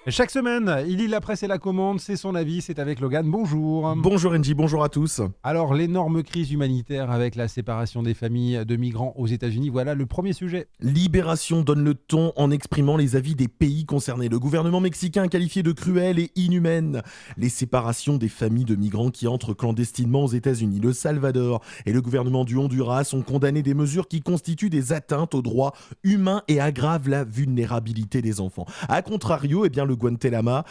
Chaque semaine, il lit la presse et la commande, c'est son avis, c'est avec Logan. Bonjour. Bonjour Engie, bonjour à tous. Alors, l'énorme crise humanitaire avec la séparation des familles de migrants aux États-Unis, voilà le premier sujet. Libération donne le ton en exprimant les avis des pays concernés. Le gouvernement mexicain a qualifié de cruelles et inhumaines les séparations des familles de migrants qui entrent clandestinement aux États-Unis. Le Salvador et le gouvernement du Honduras ont condamné des mesures qui constituent des atteintes aux droits humains et aggravent la vulnérabilité des enfants. A contrario, le Guantanamo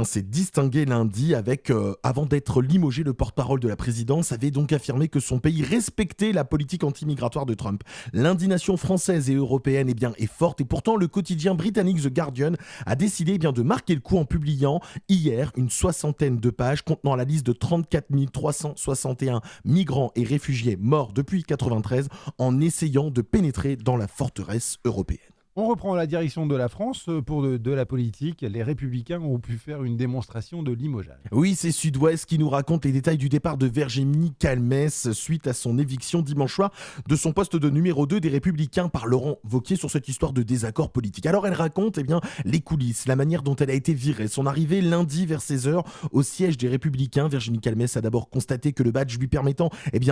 s'est distingué lundi avec, avant d'être limogé, le porte-parole de la présidence avait donc affirmé que son pays respectait la politique anti-migratoire de Trump. L'indignation française et européenne est forte et pourtant le quotidien britannique The Guardian a décidé de marquer le coup en publiant hier une soixantaine de pages contenant la liste de 34 361 migrants et réfugiés morts depuis 1993 en essayant de pénétrer dans la forteresse européenne. On reprend la direction de la France pour de la politique. Les Républicains ont pu faire une démonstration de limogeage. Oui, c'est Sud-Ouest qui nous raconte les détails du départ de Virginie Calmès suite à son éviction dimanche soir de son poste de numéro 2 des Républicains par Laurent Wauquiez sur cette histoire de désaccord politique. Alors elle raconte les coulisses, la manière dont elle a été virée. Son arrivée lundi vers 16h au siège des Républicains. Virginie Calmès a d'abord constaté que le badge lui permettant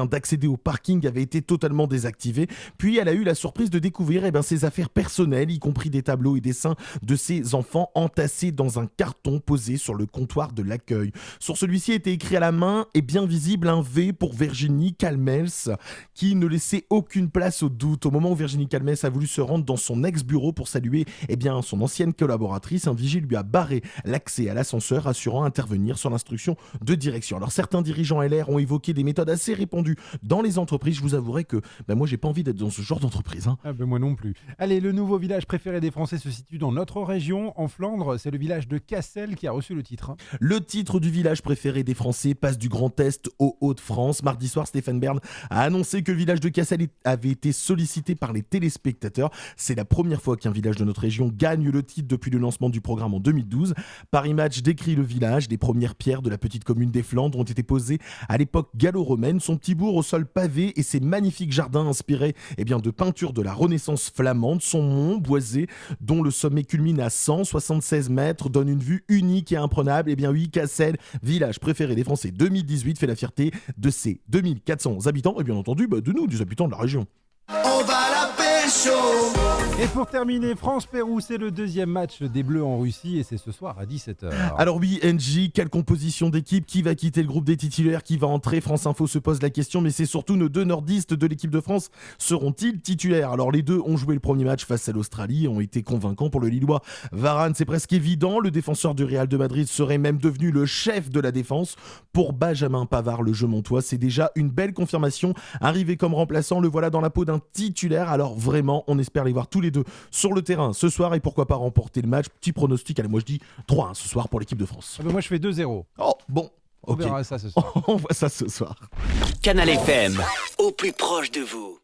d'accéder au parking avait été totalement désactivé. Puis elle a eu la surprise de découvrir ses affaires personnelles, y compris des tableaux et dessins de ses enfants entassés dans un carton posé sur le comptoir de l'accueil. Sur celui-ci était écrit à la main et bien visible un V pour Virginie Calmès qui ne laissait aucune place au doute. Au moment où Virginie Calmès a voulu se rendre dans son ex-bureau pour saluer son ancienne collaboratrice, un vigile lui a barré l'accès à l'ascenseur, assurant intervenir sur l'instruction de direction. Alors certains dirigeants LR ont évoqué des méthodes assez répandues dans les entreprises. Je vous avouerai que moi j'ai pas envie d'être dans ce genre d'entreprise. Moi non plus. Allez, le nouveau village préféré des Français se situe dans notre région, en Flandre. C'est le village de Cassel qui a reçu le titre. Le titre du village préféré des Français passe du Grand Est aux Hauts-de-France. Mardi soir, Stéphane Bern a annoncé que le village de Cassel avait été sollicité par les téléspectateurs. C'est la première fois qu'un village de notre région gagne le titre depuis le lancement du programme en 2012. Paris Match décrit le village. Les premières pierres de la petite commune des Flandres ont été posées à l'époque gallo-romaine. Son petit bourg au sol pavé et ses magnifiques jardins inspirés de peintures de la Renaissance flamande. Son mont boisé, dont le sommet culmine à 176 mètres, donne une vue unique et imprenable. Oui, Cassel, village préféré des Français 2018, fait la fierté de ses 2400 habitants et bien entendu de nous, des habitants de la région. On va la pécho. Et pour terminer, France-Pérou, c'est le deuxième match des Bleus en Russie et c'est ce soir à 17h. Alors oui, NJ, quelle composition d'équipe? Qui va quitter le groupe des titulaires? Qui va entrer? France Info se pose la question, mais c'est surtout nos deux nordistes de l'équipe de France. Seront-ils titulaires? Alors les deux ont joué le premier match face à l'Australie, ont été convaincants pour le Lillois. Varane, c'est presque évident, le défenseur du Real de Madrid serait même devenu le chef de la défense. Pour Benjamin Pavard, le jeu montois, c'est déjà une belle confirmation. Arrivé comme remplaçant, le voilà dans la peau d'un titulaire. Alors vraiment, on espère les voir tous les deux sur le terrain ce soir et pourquoi pas remporter le match. Petit pronostic, allez, moi je dis 3-1 ce soir pour l'équipe de France. Moi je fais 2-0. Oh bon, On ok. verra ça ce soir. On voit ça ce soir. Canal FM, au plus proche de vous.